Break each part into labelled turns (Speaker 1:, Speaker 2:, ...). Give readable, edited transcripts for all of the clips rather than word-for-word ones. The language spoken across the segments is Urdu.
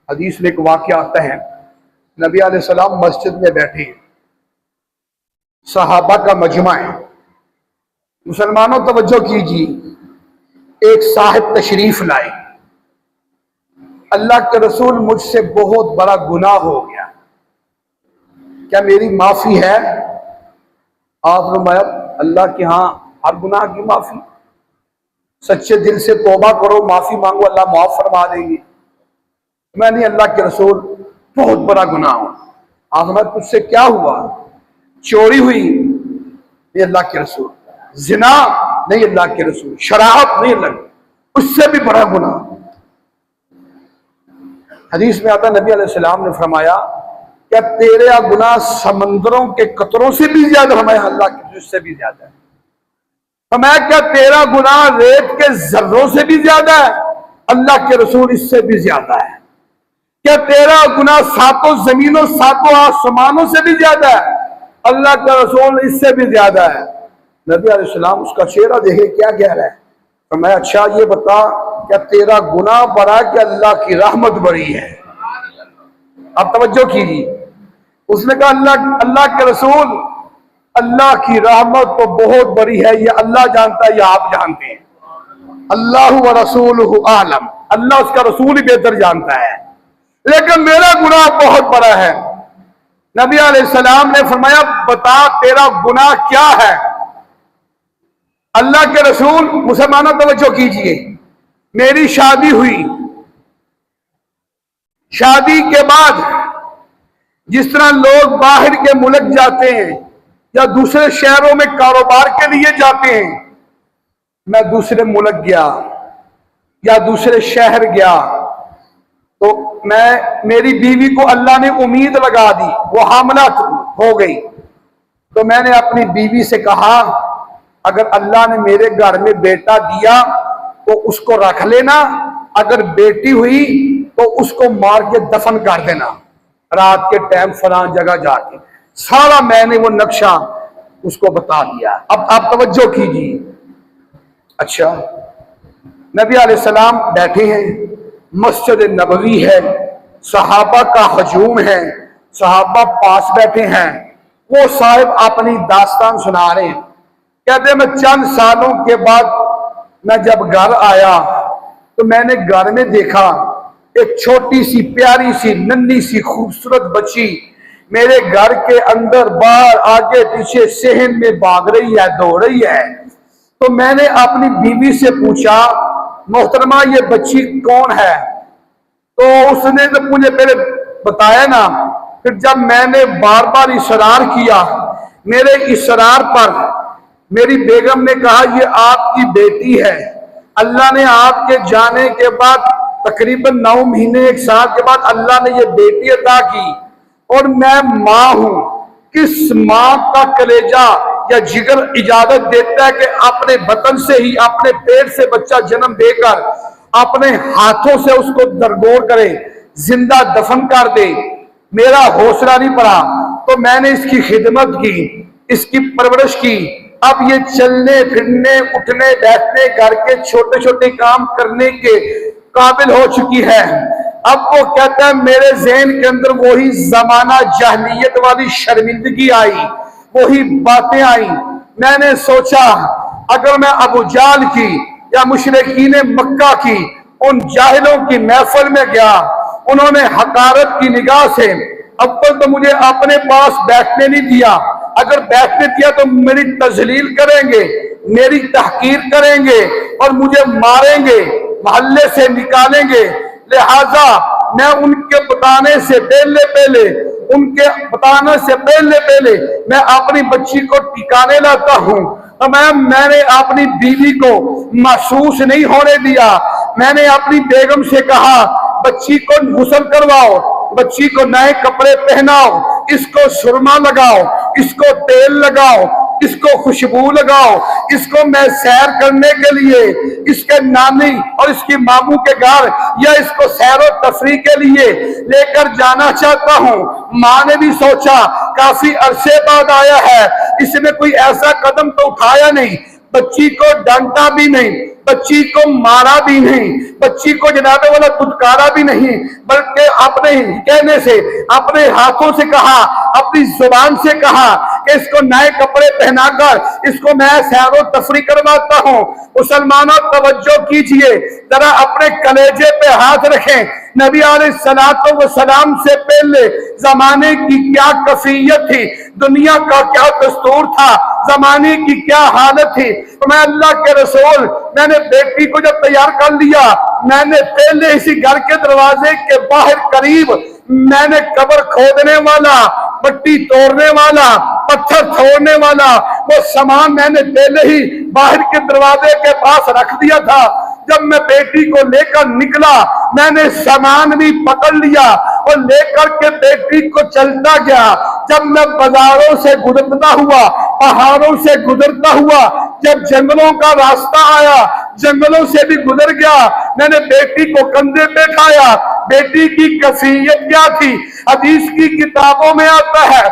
Speaker 1: حدیث میں ایک واقعہ آتا ہے، نبی علیہ السلام مسجد میں بیٹھے ہیں، صحابہ کا مجمع ہے۔ مسلمانوں توجہ کیجیے، ایک صاحب تشریف لائے، اللہ کے رسول مجھ سے بہت بڑا گناہ ہو گیا، کیا میری معافی ہے؟ آپ فرمایا اللہ کے ہاں ہر گناہ کی معافی، سچے دل سے توبہ کرو، معافی مانگو، اللہ معاف فرما دیں گے۔ میں نہیں اللہ کے رسول بہت بڑا گناہ ہوں۔ آپ فرمایا تجھ سے کیا ہوا؟ چوری ہوئی؟ نہیں اللہ کے رسول۔ زنا؟ نہیں اللہ کے رسول۔ شراب؟ نہیں اللہ، اس سے بھی بڑا گناہ۔ حدیث میں آتا نبی علیہ السلام نے فرمایا کیا تیرے گناہ سمندروں کے قطروں سے بھی زیادہ؟ فرمایا اللہ کے رسول سے بھی زیادہ ہے۔ فرمایا کیا تیرا گناہ ریت کے ذروں سے بھی زیادہ ہے؟ اللہ کے رسول اس سے بھی زیادہ ہے۔ کیا تیرا گناہ ساتوں زمینوں ساتوں آسمانوں سے بھی زیادہ ہے؟ اللہ کا رسول اس سے بھی زیادہ ہے۔ نبی علیہ السلام اس کا چہرہ دیکھے کیا کہہ رہا ہے؟ فرمایا اچھا یہ بتا کیا تیرا گناہ بڑا کہ اللہ کی رحمت بڑی ہے؟ اب توجہ کیجیے، اس نے کہا اللہ کے رسول اللہ کی رحمت تو بہت بڑی ہے، یہ اللہ جانتا ہے یا آپ جانتے ہیں؟ اللہ و رسولہ اعلم، اللہ اس کا رسول ہی بہتر جانتا ہے، لیکن میرا گناہ بہت بڑا ہے۔ نبی علیہ السلام نے فرمایا بتا تیرا گناہ کیا ہے؟ اللہ کے رسول، مسلمانوں توجہ کیجئے، میری شادی ہوئی، شادی کے بعد جس طرح لوگ باہر کے ملک جاتے ہیں یا دوسرے شہروں میں کاروبار کے لیے جاتے ہیں، میں دوسرے ملک گیا یا دوسرے شہر گیا تو میری بیوی کو اللہ نے امید لگا دی، وہ حاملہ ہو گئی، تو میں نے اپنی بیوی سے کہا اگر اللہ نے میرے گھر میں بیٹا دیا تو اس کو رکھ لینا، اگر بیٹی ہوئی تو اس کو مار کے دفن کر دینا، رات کے ٹائم فلان جگہ جا کے۔ سارا میں نے وہ نقشہ اس کو بتا دیا۔ اب آپ توجہ کیجیے، اچھا نبی علیہ السلام بیٹھے ہیں، مسجد نبوی ہے، صحابہ کا ہجوم ہے، صحابہ پاس بیٹھے ہیں، وہ صاحب اپنی داستان سنا رہے ہیں۔ کہتے ہیں میں چند سالوں کے بعد میں جب گھر آیا تو میں نے گھر میں دیکھا ایک چھوٹی سی پیاری سی ننھی سی خوبصورت بچی میرے گھر کے اندر باہر آگے پیچھے صحن میں بھاگ رہی ہے، دوڑ رہی ہے۔ تو میں نے اپنی بیوی سے پوچھا محترمہ یہ بچی کون ہے؟ تو اس نے تو مجھے پہلے بتایا نا، پھر جب میں نے بار بار اصرار کیا، میرے اصرار پر میری بیگم نے کہا یہ آپ کی بیٹی ہے، اللہ نے آپ کے جانے کے بعد تقریباً 9 مہینے 1 سال کے بعد اللہ نے یہ بیٹی عطا کی، اور میں ماں ہوں۔ کس ماں کا کلیجہ یا جگر اجازت دیتا ہے کہ اپنے بطن سے ہی اپنے پیٹ سے بچہ جنم دے کر اپنے ہاتھوں سے اس کو درگور کرے، زندہ دفن کر دے؟ میرا حوصلہ نہیں پڑا تو میں نے اس کی خدمت کی، اس کی پرورش کی۔ اب یہ چلنے پھرنے اٹھنے بیٹھنے گھر کے چھوٹے چھوٹے کام کرنے کے قابل ہو چکی ہے۔ اب وہ کہتا ہے میرے ذہن کے اندر وہی زمانہ جاہلیت والی شرمندگی آئی، وہی باتیں آئیں۔ میں نے سوچا اگر میں ابو جہل کی یا مشرکین مکہ کی ان جاہلوں کی محفل میں گیا، انہوں نے حقارت کی نگاہ سے اول تو مجھے اپنے پاس بیٹھنے نہیں دیا، اگر بیٹھنے دیا تو میری تذلیل کریں گے، میری تحقیر کریں گے اور مجھے ماریں گے، محلے سے نکالیں گے۔ لہذا میں ان کے بتانے سے پہلے میں اپنی بچی کو ٹھکانے لاتا ہوں۔ میں نے اپنی بیوی کو محسوس نہیں ہونے دیا، میں نے اپنی بیگم سے کہا بچی کو غسل کرواؤ، بچی کو نئے کپڑے پہناؤ، اس کو سرما لگاؤ، اس کو تیل لگاؤ، اس کو خوشبو لگاؤ، اس کو میں سیر کرنے کے لیے اس کے نانی اور اس کی ماموں کے گھر یا اس کو سیر و تفریح کے لیے لے کر جانا چاہتا ہوں۔ ماں نے بھی سوچا کافی عرصے بعد آیا ہے، اس نے کوئی ایسا قدم تو اٹھایا نہیں، بچی کو ڈانٹا بھی نہیں، بچی کو مارا بھی نہیں، بچی کو جناب والا دھتکارا بھی نہیں، بلکہ اپنے کہنے سے، اپنے ہاتھوں سے کہا، اپنی زبان سے کہا کہ اس کو نئے کپڑے پہنا کر اس کو میں سیر و تفریح کرواتا ہوں۔ مسلمانوں توجہ کیجئے، ذرا اپنے کلیجے پہ ہاتھ رکھیں۔ نبی علیہ السلام سے پہلے زمانے کی کیا کیفیت تھی، دنیا کا کیا دستور تھا، زمانے کی کیا حالت تھی۔ تو میں اللہ کے رسول، میں نے بیٹی کو جب تیار کر لیا، میں نے پہلے اسی گھر کے دروازے کے باہر قریب میں نے قبر کھودنے والا، مٹی توڑنے والا، پتھر توڑنے والا وہ سامان میں نے پہلے ہی باہر کے دروازے کے پاس رکھ دیا تھا۔ جب میں بیٹی کو لے کر نکلا، میں نے سامان بھی پکڑ لیا اور لے کر کے بیٹی کو چلتا گیا۔ جب میں بازاروں سے گزرتا ہوا، پہاڑوں سے گزرتا ہوا، جب جنگلوں کا راستہ آیا، جنگلوں سے بھی گزر گیا، میں نے بیٹی کو کندھے پہ اٹھایا۔ بیٹی کی کیفیت کیا تھی؟ حدیث کی کتابوں میں آتا ہے،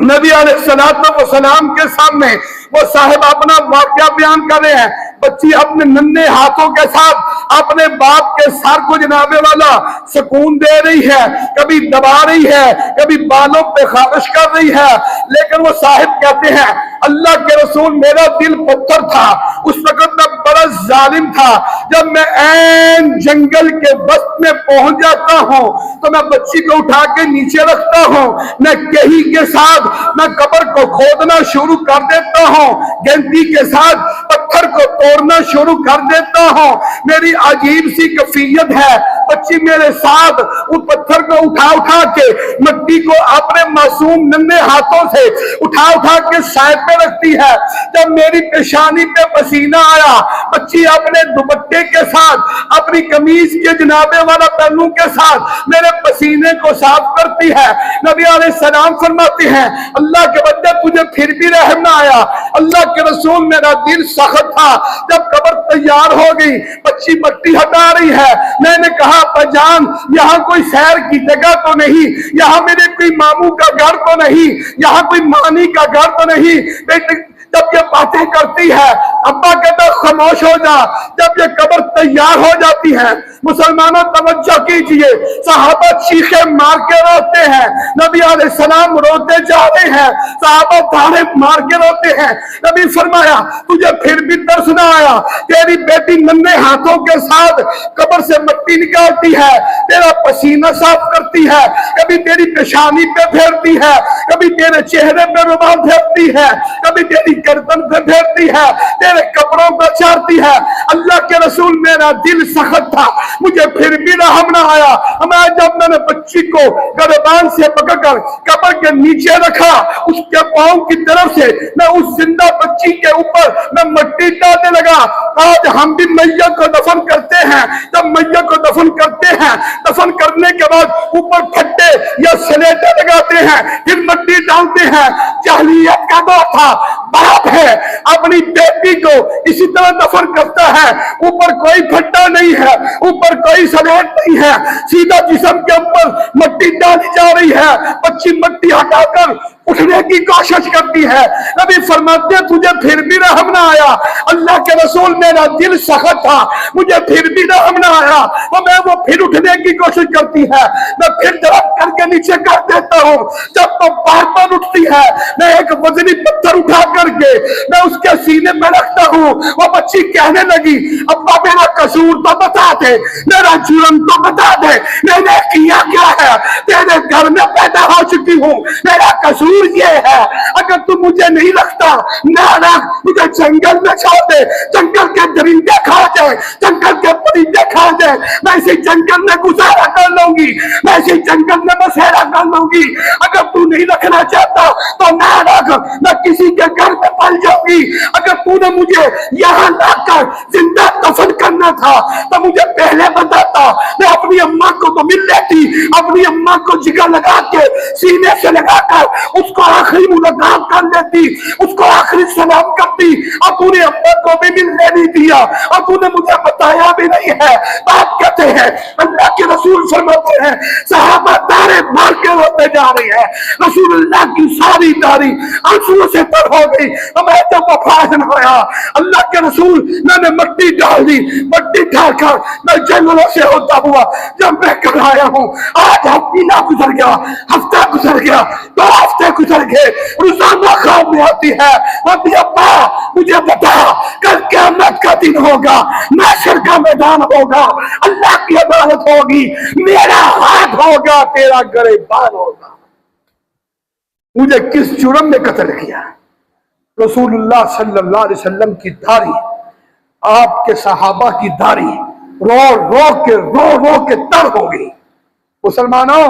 Speaker 1: نبی علیہ السلام کے سامنے وہ صاحب اپنا واقعہ بیان کر رہے ہیں۔ بچی اپنے ننھے ہاتھوں کے ساتھ اپنے باپ کے سر کو جناب والا سکون دے رہی ہے، کبھی دبا رہی ہے، کبھی بالوں پہ خارش کر رہی ہے، لیکن وہ صاحب کہتے ہیں اللہ کے رسول میرا دل پتھر تھا، اس وقت میں بڑا ظالم تھا۔ جب میں عین جنگل کے وسط میں پہنچ جاتا ہوں تو میں بچی کو اٹھا کے نیچے رکھتا ہوں، میں کہی کے ساتھ میں قبر کو کھودنا شروع کر دیتا ہوں، گنتی کے ساتھ پتھر کو توڑنا شروع کر دیتا ہوں۔ میری عجیب سی کیفیت ہے، بچی میرے ساتھ اس پتھر کو اٹھا کے مٹی کو اپنے معصوم ننھے ہاتھوں سے اٹھا کے سائے پہ رکھتی ہے۔ جب میری پیشانی پہ پسینہ آیا، بچی اپنے دوپٹے کے ساتھ، اپنی قمیض کے جنابے والا پہلو کے ساتھ میرے پسینے کو صاف کرتی ہے۔ نبی علیہ السلام فرماتے ہیں اللہ کے بندے تجھے پھر بھی رحم نہ آیا۔ اللہ کے رسول میرا دل سخت تھا۔ جب قبر تیار ہو گئی، بچی مٹی ہٹا رہی ہے، میں نے کہا پجان یہاں کوئی سیر کی جگہ تو نہیں، یہاں میرے کوئی ماموں کا گھر تو نہیں، یہاں کوئی مانی کا گھر تو نہیں۔ بیٹی جب یہ باتیں کرتی ہے، ابا کہتا خاموش ہو جا۔ جب یہ قبر تیار ہو جاتی ہے، مسلمانوں توجہ کیجئے، صحابہ چیخیں مار کے روتے ہیں، نبی علیہ السلام روتے جا رہے ہیں، صحابہ دھاڑے مار کے روتے ہیں۔ نبی فرمایا تجھے پھر بھی ترس نہ آیا؟ تیری بیٹی ننھے ہاتھوں کے ساتھ قبر سے مٹی نکالتی ہے، تیرا پسینہ صاف کرتی ہے، کبھی تیری پیشانی پہ پھیرتی ہے، کبھی تیرے چہرے پہ رومال پھیرتی ہے، کبھی تیری گردن پہ پھیرتی ہے، تیرے کپڑوں پہ چارتی ہے۔ اللہ کے رسول میرا دل سخت تھا، مجھے پھر بھی رحم نہ آیا۔ جب میں نے بچی کو گردان سے پکڑ کر قبر کے نیچے رکھا، اس کے پاؤں کی طرف سے میں اس زندہ بچی کے اوپر میں مٹی ڈالنے لگا۔ آج ہم بھی میت کو دفن کرتے ہیں، جب میت کو دفن کرتے ہیں، دفن کرنے کے بعد اوپر پھٹے یا سلیٹے لگاتے ہیں، پھر مٹی ڈالتے ہیں۔ جاہلیت کا دور تھا، باپ ہے اپنی بیٹی کو اسی طرح دفن کرتا ہے، اوپر کوئی پھٹا نہیں ہے، اوپر کوئی سلیٹ نہیں ہے، سیدھا جسم کے اوپر مٹی ڈالی جا رہی ہے۔ بچی مٹی ہٹا کر اٹھنے کی کوشش کرتی ہے، نبی فرماتے تجھے پھر بھی رحم نہ آیا؟ اللہ کے رسول میرا دل سخت تھا، مجھے پھر بھی رحم نہ آیا۔ وہ پھر اٹھنے کی کوشش کرتی ہے، میں پھر درخت کر کے نیچے کر دیتا ہوں۔ جب تو بار بار اٹھتی ہے، میں ایک وزنی پتھر اٹھا کر کے میں اس کے سینے میں رکھتا ہوں۔ وہ بچی کہنے لگی ابا میرا قصور تو بتا دے، میرا جرم تو بتا دے، میں نے کیا کیا ہے؟ تیرے گھر میں پیدا ہو چکی ہوں، میرا قصور یہ ہے، اگر تو مجھے نہیں رکھتا نہ رکھ، مجھے جنگل میں چھوڑ دے، جنگل کے درندے کھا جائے، جنگل کے پرندے کھا جائے، میں اسی جنگل میں گزارا کر لوں گی، میں اسی جنگل میں بسیرا کر لوں گی۔ اگر تو نہیں رکھنا چاہتا تو نہ رکھ، میں کسی کے گھر میں پل جاؤں گی۔ اگر تو نے مجھے یہاں لا کر زندہ دفن کرنا تھا تو مجھے پہلے بتاتا، میں اپنی اماں کو تو مل لیتی، اپنی اماں کو جگر لگا کے سینے سے لگا کر اس کو آخری ملاقات کر لیتی، اس کو آخری سلام کرتی، اور تو نے اماں کو بھی ملنے نہیں دیا، اور تو نے مجھے بتایا بھی نہیں ہے۔ بات کہتے ہیں اللہ کے رسول فرماتے ہیں صحابہ دارے مار کے روتے جا رہے ہیں، رسول اللہ کی ساری داری آنسو سے تر ہو گئی۔ میں جب وفات نہ ہویا اللہ کے رسول میں نے مٹی ڈال دی، مٹی ڈال کر میں جنگلوں سے ہوتا ہوا جب میں کر آیا ہوں، آج مہینہ گزر گیا، ہفتہ گزر گیا، 2 ہفتے گزر گئے، روزانہ خواب میں آتی ہے ابھی ابا مجھے بتا کل قیامت کا دن ہوگا، محشر کا میدان ہوگا، اللہ کی عدالت ہوگی، میرا ہاتھ ہوگا، تیرا گریبان ہوگا، مجھے کس جرم میں قتل کیا؟ رسول اللہ صلی اللہ علیہ وسلم کی داڑھی، آپ کے صحابہ کی داڑھی رو رو کے تر ہو گئی۔ مسلمانوں،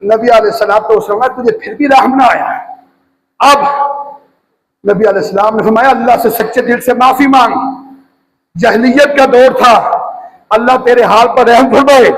Speaker 1: نبی علیہ السلام تو فرمایا تجھے پھر بھی رحم نہ آیا؟ اب نبی علیہ السلام نے فرمایا اللہ سے سچے دل سے معافی مانگ، جاہلیت کا دور تھا، اللہ تیرے حال پر رحم فرمائے۔